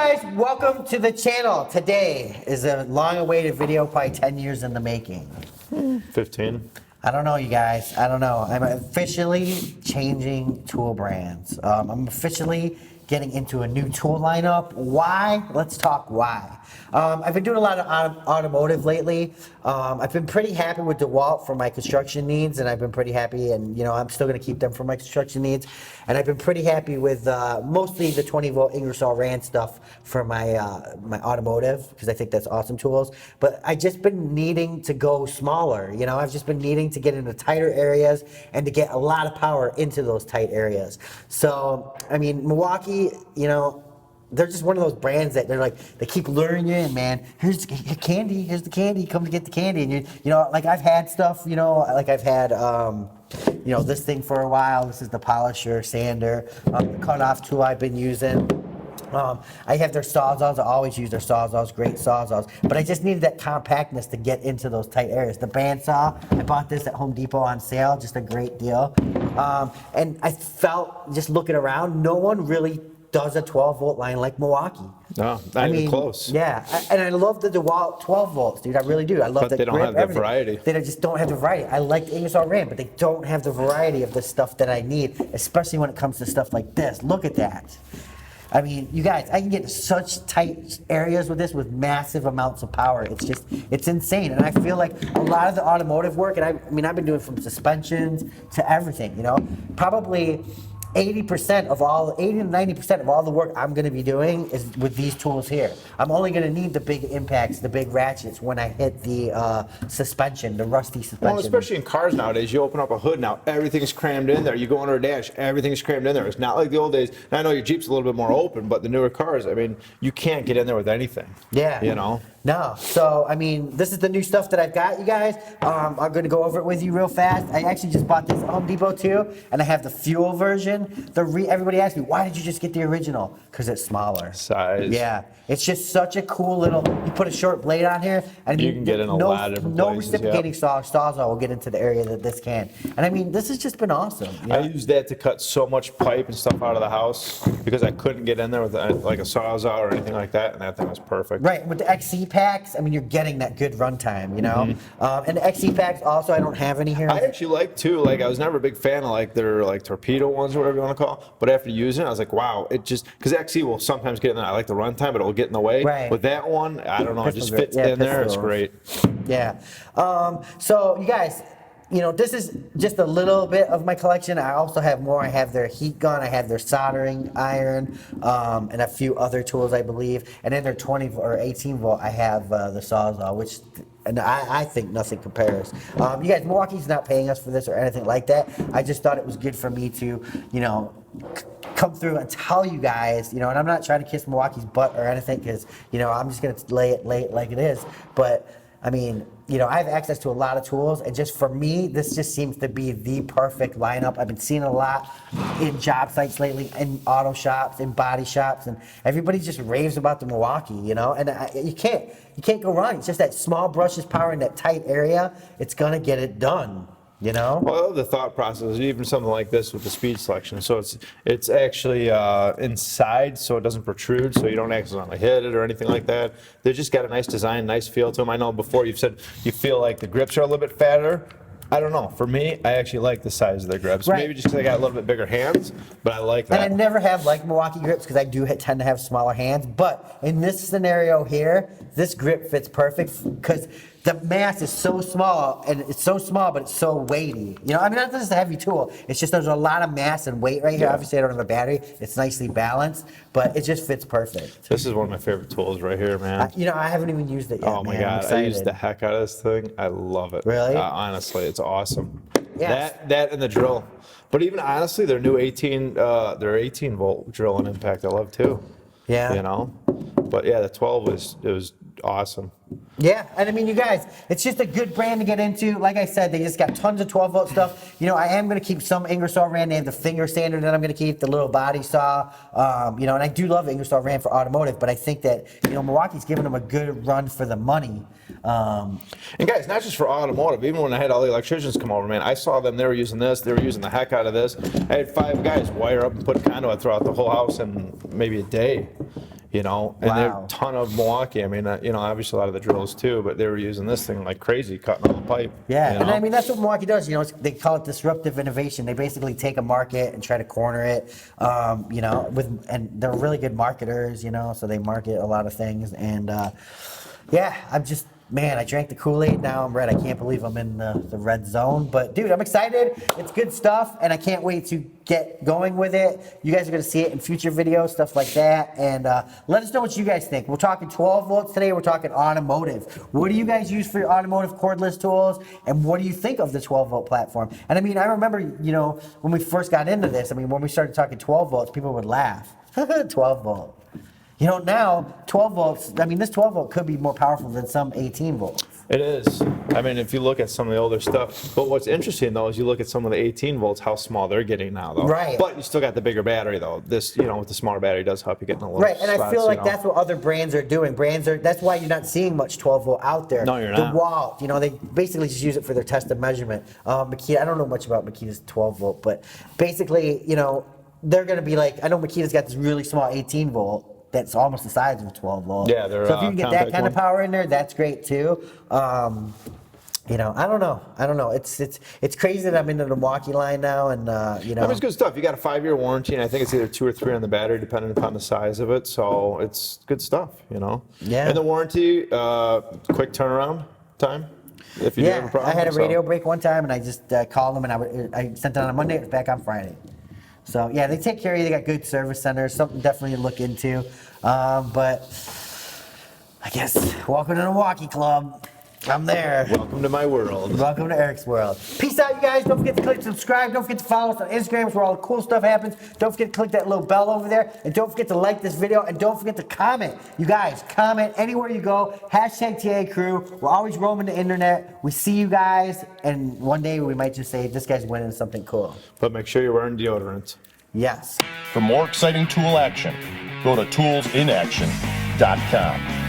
guys, welcome to the channel. Today is a long-awaited video, probably 10 years in the making. 15. I don't know, you guys. I don't know. I'm officially changing tool brands. I'm officially getting into a new tool lineup. Why? Let's talk why. I've been doing a lot of automotive lately. I've been pretty happy with DeWalt for my construction needs, and I've been pretty happy, and I'm still going to keep them for my construction needs. And I've been pretty happy with mostly the 20-volt Ingersoll Rand stuff for my my automotive, because I think that's awesome tools. But I just been needing to go smaller. I've just been needing to get into tighter areas and to get a lot of power into those tight areas. So, I mean, Milwaukee, they're just one of those brands that they keep luring you in, man. Here's the candy, here's the candy, come to get the candy. And like I've had stuff, like I've had, this thing for a while. This is the polisher, sander, the cutoff tool I've been using. I have their Sawzalls. I always use their Sawzalls, great Sawzalls. But I just needed that compactness to get into those tight areas. The bandsaw, I bought this at Home Depot on sale, just a great deal. And I felt, just looking around, no one really does a 12-volt line like Milwaukee. No, not even close. Yeah, and I love the DeWalt 12 volts, dude. I really do. I love but they don't have the variety. They just don't have the variety. I like the Ingersoll Rand, but they don't have the variety of the stuff that I need, especially when it comes to stuff like this. Look at that. I mean, you guys, I can get such tight areas with this with massive amounts of power. It's insane. And I feel like a lot of the automotive work, and I mean, I've been doing from suspensions to everything, probably 80 to 90% of all the work I'm going to be doing is with these tools here. I'm only going to need the big impacts, the big ratchets when I hit the suspension, the rusty suspension. Well, especially in cars nowadays, you open up a hood now, everything's crammed in there. You go under a dash, everything's crammed in there. It's not like the old days. And I know your Jeep's a little bit more open, but the newer cars, I mean, you can't get in there with anything. Yeah. No. So, I mean, this is the new stuff that I've got, you guys. I'm going to go over it with you real fast. I actually just bought this at Home Depot too, and I have the fuel version. Everybody asks me, why did you just get the original? Because it's smaller. Size. Yeah. It's just such a cool little, you put a short blade on here, and you can get in a lot of different places. No reciprocating Sawzall will get into the area that this can. And I mean, this has just been awesome. I used that to cut so much pipe and stuff out of the house because I couldn't get in there with like a Sawzall or anything like that, and that thing was perfect. Right. With the XC packs, I mean, you're getting that good runtime, Mm-hmm. And the XC packs also, I don't have any here. I actually like too. Like, I was never a big fan of their torpedo ones or whatever you want to call. But after using it, I was like, wow, it just, because XC will sometimes get in there. I like the runtime, but it will get in the way. Right. With that one, I don't know, it just fits in in there. It's great. Yeah. So you guys, this is just a little bit of my collection. I also have more. I have their heat gun. I have their soldering iron, and a few other tools, I believe. And then their 20 or 18 volt, I have the Sawzall, which. And I think nothing compares. You guys, Milwaukee's not paying us for this or anything like that. I just thought it was good for me to, come through and tell you guys, and I'm not trying to kiss Milwaukee's butt or anything, because, I'm just going to lay it like it is. But, I mean, I have access to a lot of tools, and just for me, this just seems to be the perfect lineup. I've been seeing a lot in job sites lately, in auto shops, in body shops, and everybody just raves about the Milwaukee, and you can't go wrong. It's just that small brushless power in that tight area. It's gonna get it done. Well, the thought process, even something like this with the speed selection. So it's actually inside, so it doesn't protrude, so you don't accidentally hit it or anything like that. They just got a nice design, nice feel to them. I know before you've said you feel like the grips are a little bit fatter. I don't know. For me, I actually like the size of the grips. Right. Maybe just because I got a little bit bigger hands, but I like that. And I never have liked Milwaukee grips because I do tend to have smaller hands. But in this scenario here, this grip fits perfect because the mass is so small, and it's so small, but it's so weighty. I mean, this is a heavy tool. It's just there's a lot of mass and weight right here. Yeah. Obviously, I don't have a battery. It's nicely balanced, but it just fits perfect. This is one of my favorite tools right here, man. I haven't even used it yet. Oh my God, I used the heck out of this thing. I love it. Really? Honestly, it's awesome. Yeah. That and the drill. But even honestly, their new 18 volt drill and impact I love too. Yeah. But yeah, the 12 was awesome. Yeah, and I mean, you guys, it's just a good brand to get into. Like I said, they just got tons of 12-volt stuff. I am going to keep some Ingersoll Rand. They have the finger sander that I'm going to keep, the little body saw. And I do love Ingersoll Rand for automotive, but I think that, Milwaukee's giving them a good run for the money. And guys, not just for automotive, even when I had all the electricians come over, man, I saw them, they were using this, they were using the heck out of this. I had 5 guys wire up and put conduit throughout the whole house in maybe a day. you know, and Wow. there are a ton of Milwaukee. I mean, you know, obviously a lot of the drills too, but they were using this thing like crazy, cutting all the pipe. Yeah, you and know? I mean that's what Milwaukee does. You know, they call it disruptive innovation. They basically take a market and try to corner it. You know, and they're really good marketers. You know, so they market a lot of things. And yeah, man, I drank the Kool-Aid. Now I'm red. I can't believe I'm in the red zone. But dude, I'm excited. It's good stuff, and I can't wait to get going with it. You guys are gonna see it in future videos, stuff like that. And let us know what you guys think. We're talking 12 volts today. We're talking automotive. What do you guys use for your automotive cordless tools? And what do you think of the 12 volt platform? And I mean, I remember, you know, when we first got into this, I mean, when we started talking 12 volts, people would laugh. 12 volt. You know, now 12 volts, I mean, this 12 volt could be more powerful than some 18 volts. It is. I mean, if you look at some of the older stuff, but what's interesting though is you look at some of the 18 volts, how small they're getting now though. Right. But you still got the bigger battery though. This, you know, with the smaller battery does help you get in a little Right, and I spots, feel like you know. that's what other brands are doing. That's why you're not seeing much 12 volt out there. No, you're not. The Walt, you know, they basically just use it for their test and measurement. Makita, I don't know much about Makita's 12 volt, but basically, you know, they're going to be like, I know Makita's got this really small 18 volt that's almost the size of a 12 volt. Yeah, they're, so if you can get that compact kind of one. power in there, that's great too. You know, I don't know. It's crazy that I'm into the Milwaukee line now, and you know. I mean, it's good stuff. You got a 5-year warranty, and I think it's either 2 or 3 on the battery, depending upon the size of it. So it's good stuff, you know. Yeah. And the warranty, quick turnaround time. If you do have a problem. I had a so. radio break one time, and I just called them, and I sent it on a Monday. It was back on Friday. So yeah, they take care of you. They got good service centers. Something definitely to look into. But I guess welcome to the Milwaukee Club. I'm there. Welcome to my world. Welcome to Eric's world. Peace out, you guys. Don't forget to click subscribe. Don't forget to follow us on Instagram, where all the cool stuff happens. Don't forget to click that little bell over there. And don't forget to like this video. And don't forget to comment. You guys, comment anywhere you go. Hashtag TA Crew. We're always roaming the internet. We see you guys. And one day we might just say, this guy's winning something cool. But make sure you're wearing deodorant. Yes. For more exciting tool action, go to toolsinaction.com.